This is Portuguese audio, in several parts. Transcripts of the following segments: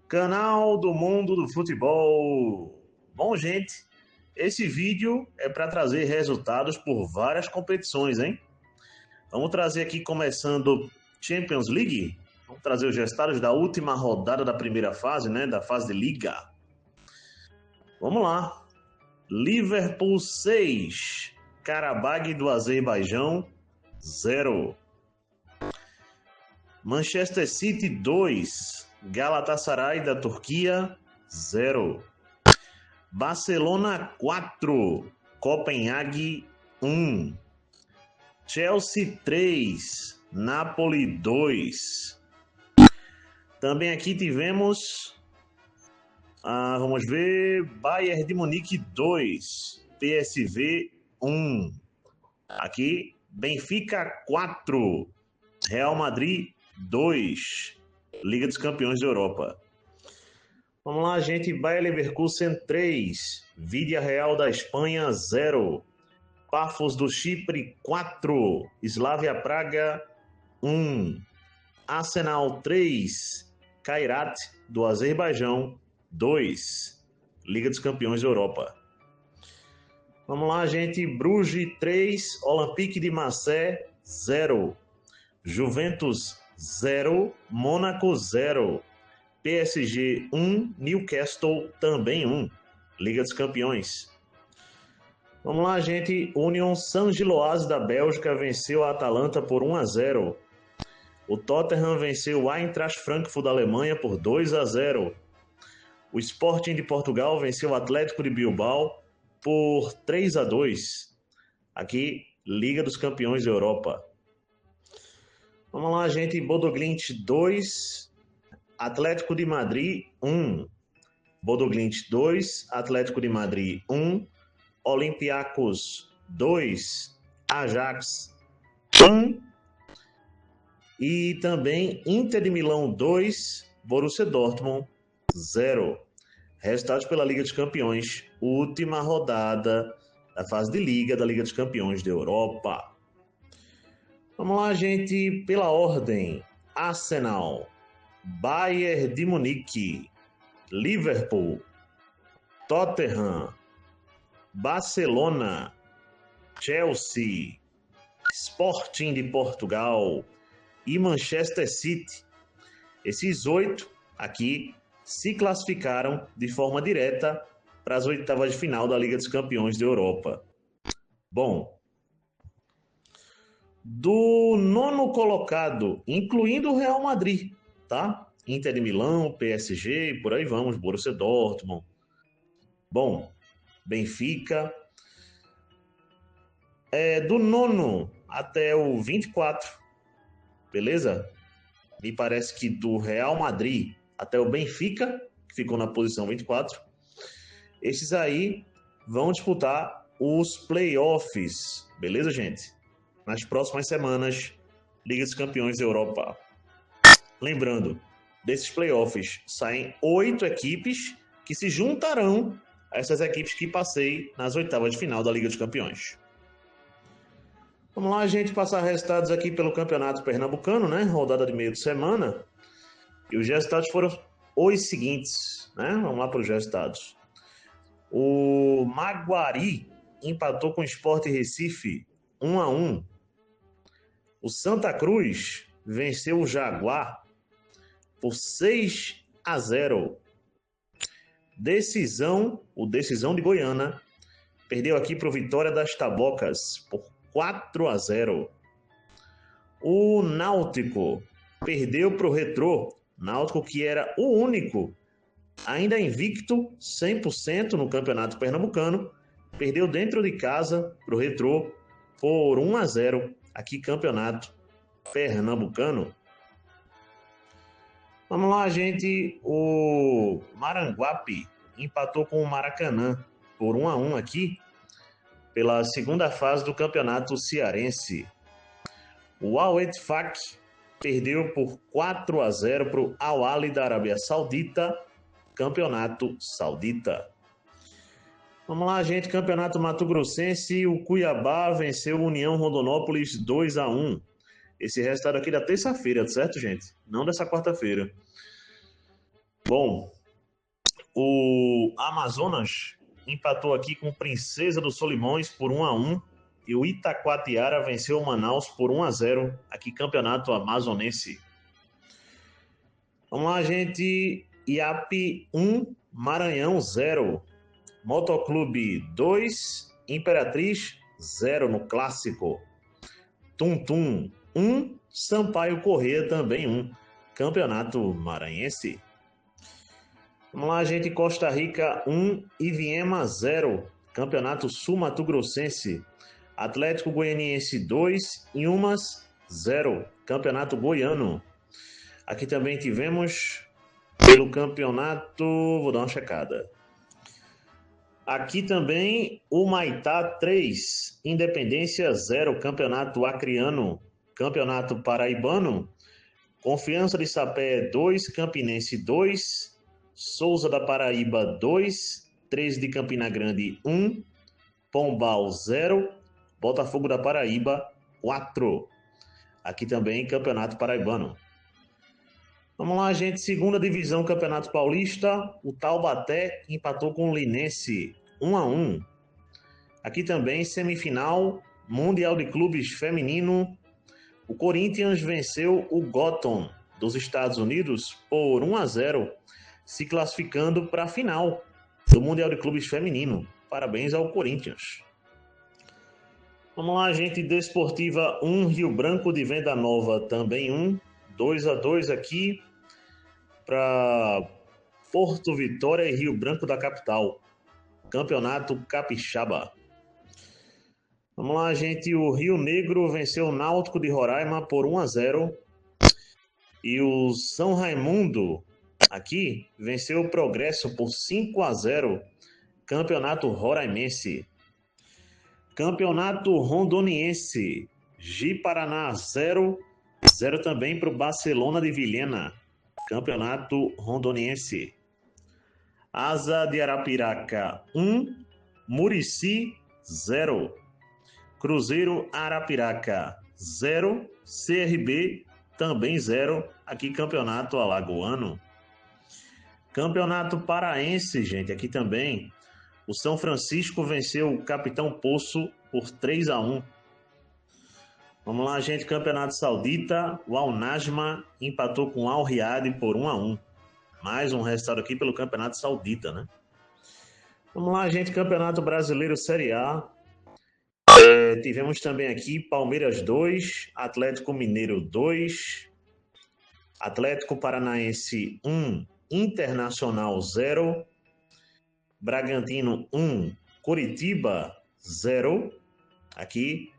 Canal do Mundo do Futebol. Bom, gente, esse vídeo é para trazer resultados por várias competições, hein? Vamos trazer aqui começando Champions League. Vamos trazer os resultados da última rodada da primeira fase, né? Da fase de Liga. Vamos lá. Liverpool 6, Karabag do Azerbaijão 0. Manchester City 2, Galatasaray da Turquia 0. Barcelona 4, Copenhague 1. Chelsea 3, Napoli 2. Também aqui tivemos, vamos ver, Bayern de Munique 2, PSV 1. Aqui, Benfica 4, Real Madrid 2, Liga dos Campeões da Europa. Vamos lá, gente. Bayer Leverkusen 3, Villarreal da Espanha 0, Pafos do Chipre 4, Slavia Praga 1, Arsenal 3, Kairat do Azerbaijão 2, Liga dos Campeões da Europa. Vamos lá, gente. Bruges 3, Olympique de Marseille 0, Juventus 0, Mônaco 0, PSG 1, Newcastle também 1, Liga dos Campeões. Vamos lá, gente. Union Saint-Gilloise da Bélgica venceu a Atalanta por 1-0. O Tottenham venceu o Eintracht Frankfurt da Alemanha por 2-0. O Sporting de Portugal venceu o Atlético de Bilbao por 3-2. Aqui, Liga dos Campeões da Europa. Vamos lá, gente. Bodo Glimt 2, Atlético de Madrid 1. Bodo Glimt 2, Atlético de Madrid 1. Olympiacos 2, Ajax 1. E também Inter de Milão 2, Borussia Dortmund 0. Resultados pela Liga dos Campeões, última rodada da fase de Liga da Liga dos Campeões da Europa. Vamos lá, gente, pela ordem: Arsenal, Bayern de Munique, Liverpool, Tottenham, Barcelona, Chelsea, Sporting de Portugal e Manchester City. Esses 8 aqui se classificaram de forma direta para as oitavas de final da Liga dos Campeões da Europa. Bom, do nono colocado, incluindo o Real Madrid, tá? Inter de Milão, PSG, por aí vamos, Borussia Dortmund. Bom, Benfica. Do nono até o 24, beleza? Me parece que do Real Madrid até o Benfica, que ficou na posição 24, esses aí vão disputar os playoffs, beleza, gente? Nas próximas semanas, Liga dos Campeões da Europa. Lembrando, desses playoffs saem 8 equipes que se juntarão a essas equipes que passei nas oitavas de final da Liga dos Campeões. Vamos lá, gente, passar resultados aqui pelo Campeonato Pernambucano, né? Rodada de meio de semana. E os resultados foram os seguintes, né? Vamos lá para os resultados. O Maguari empatou com o Sport Recife 1-1. O Santa Cruz venceu o Jaguar por 6-0. O Decisão de Goiânia perdeu aqui para o Vitória das Tabocas por 4-0. O Náutico perdeu para o Retrô. Náutico, que era o único ainda invicto 100% no Campeonato Pernambucano, perdeu dentro de casa para o Retrô por 1-0. Aqui, Campeonato Pernambucano. Vamos lá, gente. O Maranguape empatou com o Maracanã por 1-1 aqui, pela segunda fase do Campeonato Cearense. O Al-Ettifaq perdeu por 4-0 para o Al-Ahly da Arábia Saudita, Campeonato Saudita. Vamos lá, gente. Campeonato Mato Grossense, o Cuiabá venceu o União Rondonópolis 2-1. Esse resultado aqui da terça-feira, certo, gente? Não dessa quarta-feira. Bom, o Amazonas empatou aqui com Princesa dos Solimões por 1-1 e o Itacoatiara venceu o Manaus por 1-0, aqui campeonato amazonense. Vamos lá, gente. IAP 1, Maranhão 0. Motoclube 2, Imperatriz 0 no clássico. Tum Tum 1, Sampaio Corrêa também 1. Campeonato maranhense. Vamos lá, gente. Costa Rica 1, Iviema 0. Campeonato sul-mato-grossense. Atlético Goianiense 2, Inhumas 0. Campeonato goiano. Aqui também tivemos pelo campeonato, vou dar uma checada. Aqui também o Maitá 3, Independência 0, Campeonato Acreano, Campeonato Paraibano, Confiança de Sapé 2, Campinense 2, Souza da Paraíba 2, 13 de Campina Grande 1, Pombal 0, Botafogo da Paraíba 4. Aqui também Campeonato Paraibano. Vamos lá, gente. Segunda divisão, Campeonato Paulista. O Taubaté empatou com o Linense 1-1. Aqui também, semifinal, Mundial de Clubes Feminino. O Corinthians venceu o Gotham dos Estados Unidos por 1-0, se classificando para a final do Mundial de Clubes Feminino. Parabéns ao Corinthians. Vamos lá, gente. Desportiva 1, Rio Branco de Venda Nova também 1. 2-2 aqui para Porto Vitória e Rio Branco da capital. Campeonato Capixaba. Vamos lá, gente. O Rio Negro venceu o Náutico de Roraima por 1-0. E o São Raimundo aqui venceu o Progresso por 5-0. Campeonato Roraimense. Campeonato Rondoniense. Ji-Paraná 0 também para o Barcelona de Vilhena. Campeonato Rondoniense. Asa de Arapiraca 1, Murici 0. Cruzeiro Arapiraca 0, CRB também 0. Aqui Campeonato Alagoano. Campeonato Paraense, gente, aqui também. O São Francisco venceu o Capitão Poço por 3-1. Vamos lá, gente. Campeonato Saudita. O Al-Najma empatou com o Al-Riyad por 1-1. Mais um resultado aqui pelo Campeonato Saudita, né? Vamos lá, gente. Campeonato Brasileiro Série A. Tivemos também aqui Palmeiras 2, Atlético Mineiro 2, Atlético Paranaense 1, Internacional 0, Bragantino 1, Coritiba 0. Aqui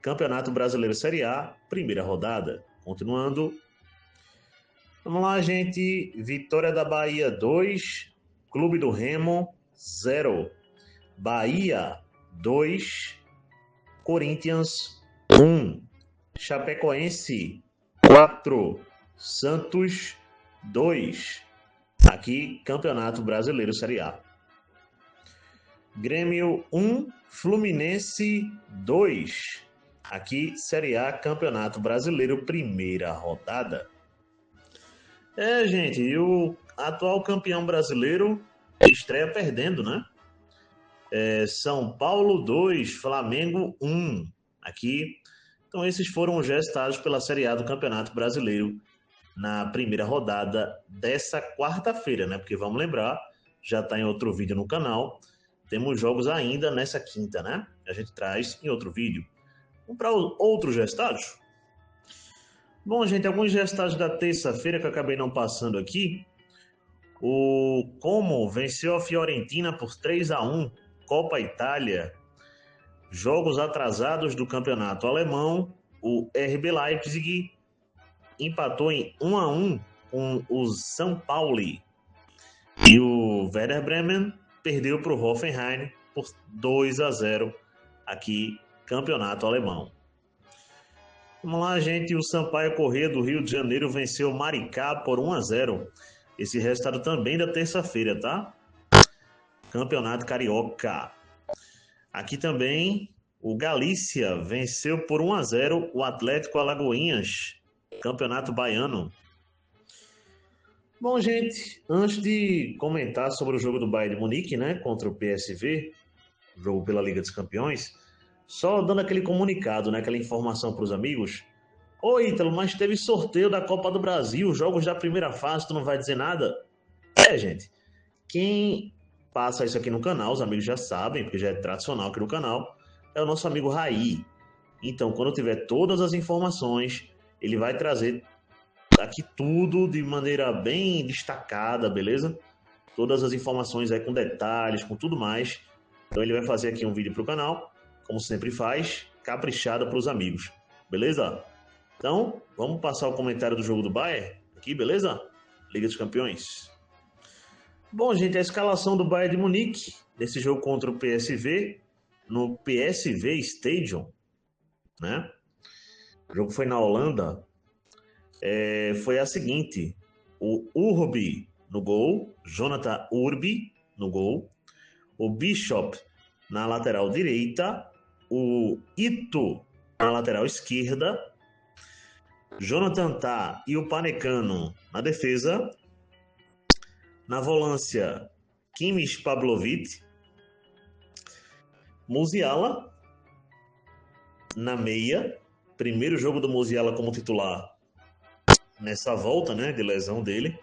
Campeonato Brasileiro Série A, primeira rodada. Continuando. Vamos lá, gente. Vitória da Bahia 2, Clube do Remo 0. Bahia 2, Corinthians 1. Chapecoense 4, Santos 2. Aqui, Campeonato Brasileiro Série A. Grêmio 1, Fluminense 2. Aqui, Série A, Campeonato Brasileiro, primeira rodada. Gente, e o atual campeão brasileiro estreia perdendo, né? São Paulo 2, Flamengo 1. Aqui, então esses foram os resultados pela Série A do Campeonato Brasileiro na primeira rodada dessa quarta-feira, né? Porque vamos lembrar, já está em outro vídeo no canal. Temos jogos ainda nessa quinta, né? A gente traz em outro vídeo. Vamos para outros resultados? Bom, gente, alguns resultados da terça-feira que eu acabei não passando aqui. O Como venceu a Fiorentina por 3-1, Copa Itália. Jogos atrasados do campeonato alemão. O RB Leipzig empatou em 1-1 com o São Paulo. E o Werder Bremen perdeu para o Hoffenheim por 2-0 aqui, campeonato alemão. Vamos lá, gente. O Sampaio Corrêa do Rio de Janeiro venceu o Maricá por 1-0. Esse resultado também da terça-feira, tá? Campeonato Carioca. Aqui também o Galícia venceu por 1-0 o Atlético Alagoinhas. Campeonato Baiano. Bom, gente, antes de comentar sobre o jogo do Bayern de Munique, né, contra o PSV, jogo pela Liga dos Campeões, só dando aquele comunicado, né, aquela informação para os amigos. Ô, Ítalo, mas teve sorteio da Copa do Brasil, jogos da primeira fase, tu não vai dizer nada? Gente, quem passa isso aqui no canal, os amigos já sabem, porque já é tradicional aqui no canal, é o nosso amigo Raí. Então, quando tiver todas as informações, ele vai trazer aqui tudo de maneira bem destacada, beleza? Todas as informações aí com detalhes, com tudo mais. Então ele vai fazer aqui um vídeo para o canal, como sempre faz, caprichado para os amigos, beleza? Então, vamos passar o comentário do jogo do Bayern aqui, beleza? Liga dos Campeões. Bom, gente, a escalação do Bayern de Munique nesse jogo contra o PSV, no PSV Stadium, né? O jogo foi na Holanda. Foi a seguinte: o Urbi no gol, Jonathan Urbi no gol, o Bishop na lateral direita, o Ito na lateral esquerda, Jonathan Tah e o Panecano na defesa, na volância Kimmich Pavlovic, Musiala na meia, primeiro jogo do Musiala como titular nessa volta, né, de lesão dele.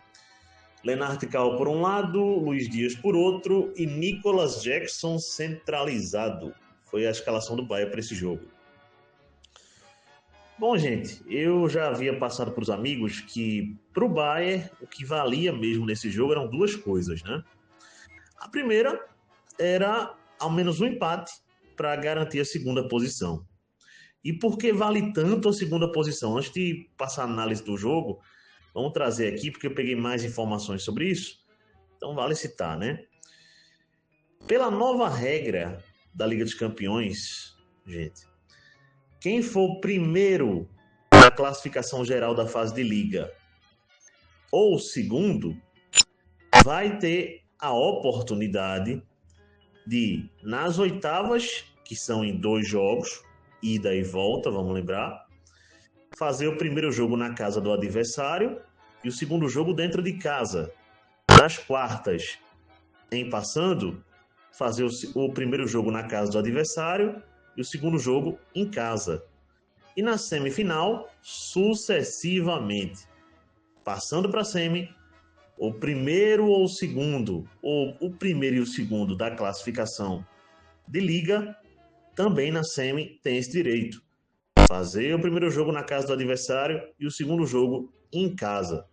Lennart Kau por um lado, Luiz Dias por outro e Nicolas Jackson centralizado. Foi a escalação do Bayern para esse jogo. Bom, gente, eu já havia passado para os amigos que para o Bayern o que valia mesmo nesse jogo eram duas coisas, né? A primeira era ao menos um empate para garantir a segunda posição. E por que vale tanto a segunda posição? Antes de passar a análise do jogo, vamos trazer aqui, porque eu peguei mais informações sobre isso. Então vale citar, né? Pela nova regra da Liga dos Campeões, gente, quem for primeiro na classificação geral da fase de liga ou segundo, vai ter a oportunidade de, nas oitavas, que são em 2 jogos, ida e volta, vamos lembrar, fazer o primeiro jogo na casa do adversário e o segundo jogo dentro de casa. Nas quartas, em passando, fazer o primeiro jogo na casa do adversário e o segundo jogo em casa. E na semifinal, sucessivamente. Passando para a semi, o primeiro ou o segundo, ou o primeiro e o segundo da classificação de liga, também na semi tem esse direito. Fazer o primeiro jogo na casa do adversário e o segundo jogo em casa.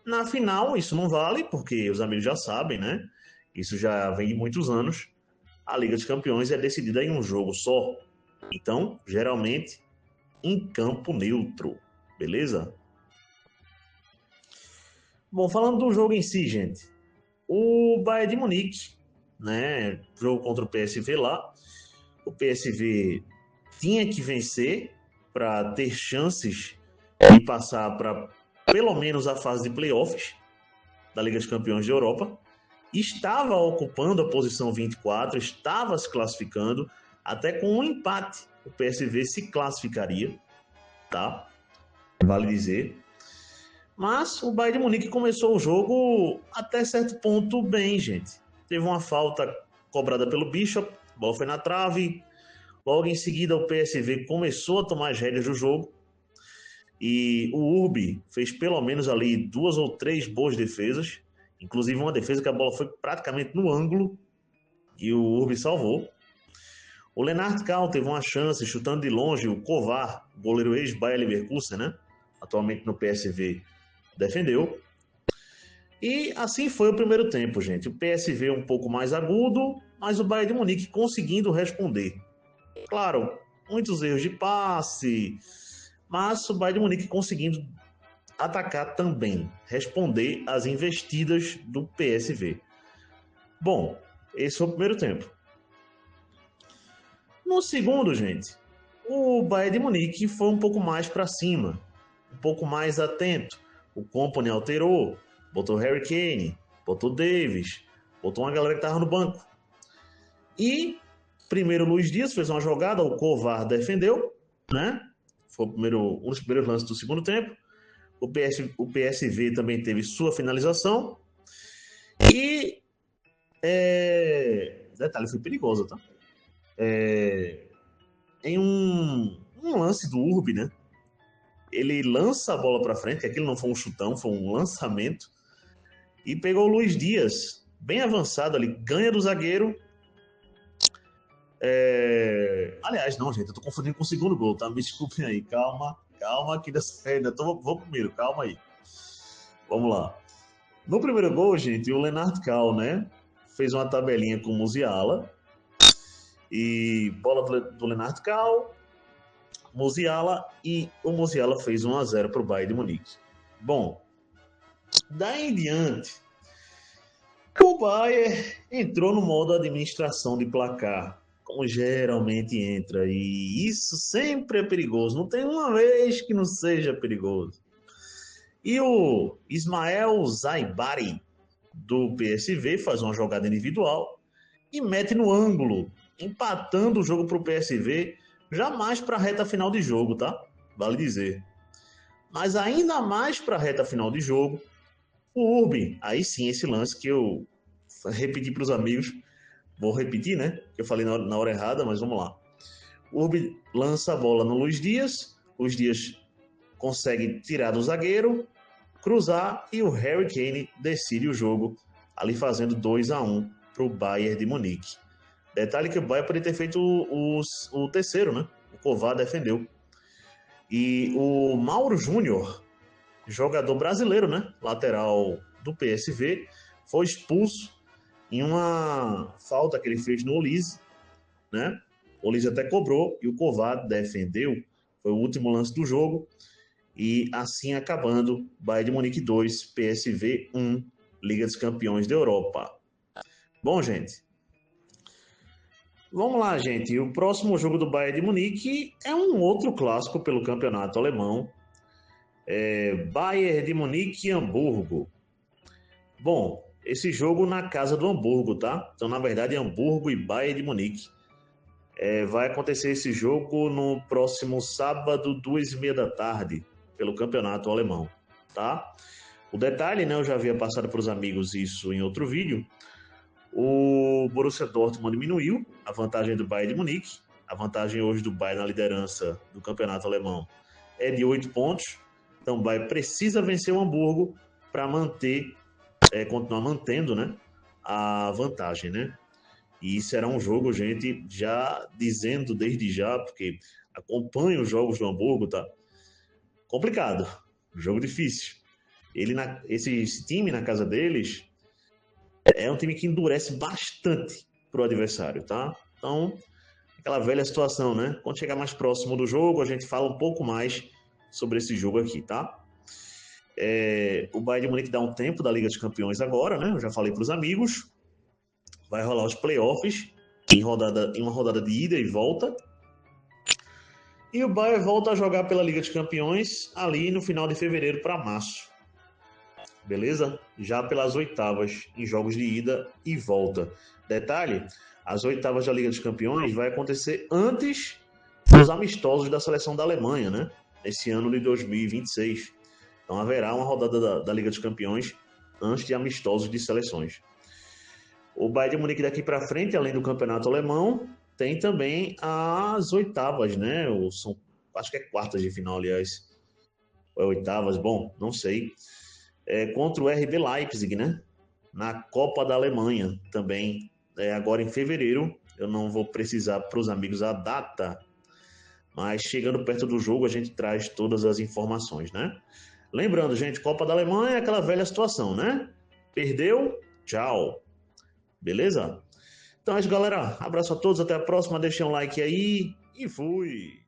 Na final, isso não vale, porque os amigos já sabem, né? Isso já vem de muitos anos. A Liga dos Campeões é decidida em um jogo só. Então, geralmente, em campo neutro. Beleza? Bom, falando do jogo em si, gente. O Bayern de Munique, né? Jogo contra o PSV lá. O PSV tinha que vencer para ter chances de passar para pelo menos a fase de playoffs da Liga dos Campeões de Europa. Estava ocupando a posição 24, estava se classificando, até com um empate o PSV se classificaria, tá? Vale dizer. Mas o Bayern de Munique começou o jogo até certo ponto bem, gente. Teve uma falta cobrada pelo Bishop, a bola foi na trave. Logo em seguida o PSV começou a tomar as rédeas do jogo. E o Urbi fez pelo menos ali 2 ou 3 boas defesas. Inclusive uma defesa que a bola foi praticamente no ângulo e o Urbi salvou. O Lennart Kau teve uma chance chutando de longe, o Kovar, goleiro ex-Bayer Leverkusen, né? Atualmente no PSV, defendeu. E assim foi o primeiro tempo, gente. O PSV um pouco mais agudo, mas o Bayern de Munique conseguindo responder. Claro, muitos erros de passe, mas o Bayern de Munique conseguindo atacar também, responder às investidas do PSV. Bom, esse foi o primeiro tempo. No segundo, gente, o Bayern de Munique foi um pouco mais para cima, um pouco mais atento. O Kompany alterou, botou Harry Kane, botou Davis, botou uma galera que estava no banco. E primeiro o Luiz Dias fez uma jogada, o Kovar defendeu, né? Foi um dos primeiros lances do segundo tempo. o PSV também teve sua finalização. E detalhe, foi perigoso, tá? Em um lance do Urbi, né? Ele lança a bola para frente, que aquilo não foi um chutão, foi um lançamento, e pegou o Luiz Dias, bem avançado ali, ganha do zagueiro. Aliás, não, gente, eu tô confundindo com o segundo gol, tá? Me desculpem aí, calma, que ainda vou primeiro, calma aí. Vamos lá. No primeiro gol, gente, o Leonard Cal, né? Fez uma tabelinha com o Musiala. E bola do Leonard Cal, Musiala, e o Musiala fez 1-0 para o Bayern de Munique. Bom, daí em diante, o Bayern entrou no modo administração de placar, como geralmente entra, e isso sempre é perigoso. Não tem uma vez que não seja perigoso. E o Ismael Zaibari, do PSV, faz uma jogada individual e mete no ângulo, empatando o jogo para o PSV, já mais para a reta final de jogo, tá? Vale dizer. Mas ainda mais para a reta final de jogo, o Urbi, aí sim, esse lance que eu repeti para os amigos, vou repetir, né? Que eu falei na hora errada, mas vamos lá. O Urbi lança a bola no Luiz Dias consegue tirar do zagueiro, cruzar, e o Harry Kane decide o jogo, ali fazendo 2-1 para o Bayern de Munique. Detalhe que o Bayern poderia ter feito o terceiro, né? O Kovar defendeu. E o Mauro Júnior, jogador brasileiro, né? Lateral do PSV, foi expulso em uma falta que ele fez no Olise, né? O Olise até cobrou e o Kovar defendeu. Foi o último lance do jogo. E assim acabando, Bayern de Munique 2, PSV 1, Liga dos Campeões da Europa. Bom, gente, vamos lá, gente. O próximo jogo do Bayern de Munique é um outro clássico pelo campeonato alemão. Bayern de Munique e Hamburgo. Bom, esse jogo na casa do Hamburgo, tá? Então, na verdade, é Hamburgo e Bayern de Munique. Vai acontecer esse jogo no próximo sábado, 2h30 da tarde, pelo campeonato alemão, tá? O detalhe, né? Eu já havia passado para os amigos isso em outro vídeo. O Borussia Dortmund diminuiu a vantagem do Bayern de Munique. A vantagem hoje do Bayern na liderança do campeonato alemão é de 8 pontos. Então o Bayern precisa vencer o Hamburgo para continuar mantendo, né, a vantagem, né? E será um jogo, gente, já dizendo desde já, porque acompanho os jogos do Hamburgo, tá? Complicado, jogo difícil. Esse time na casa deles é um time que endurece bastante pro adversário, tá? Então, aquela velha situação, né? Quando chegar mais próximo do jogo, a gente fala um pouco mais sobre esse jogo aqui, tá? O Bayern de Munique dá um tempo da Liga dos Campeões agora, né? Eu já falei para os amigos. Vai rolar os playoffs em uma rodada de ida e volta. E o Bayern volta a jogar pela Liga dos Campeões ali no final de fevereiro para março. Beleza? Já pelas oitavas, em jogos de ida e volta. Detalhe, as oitavas da Liga dos Campeões vai acontecer antes dos amistosos da seleção da Alemanha, né? Nesse ano de 2026. Então haverá uma rodada da Liga dos Campeões antes de amistosos de seleções. O Bayern de Munique daqui para frente, além do campeonato alemão, tem também as oitavas, né? Acho que é quartas de final, aliás. Ou é oitavas, bom, não sei. Contra o RB Leipzig, né? Na Copa da Alemanha também. Agora em fevereiro, eu não vou precisar para os amigos a data, mas chegando perto do jogo a gente traz todas as informações, né? Lembrando, gente, Copa da Alemanha é aquela velha situação, né? Perdeu, tchau. Beleza? Então é isso, galera. Abraço a todos, até a próxima. Deixem um like aí e fui!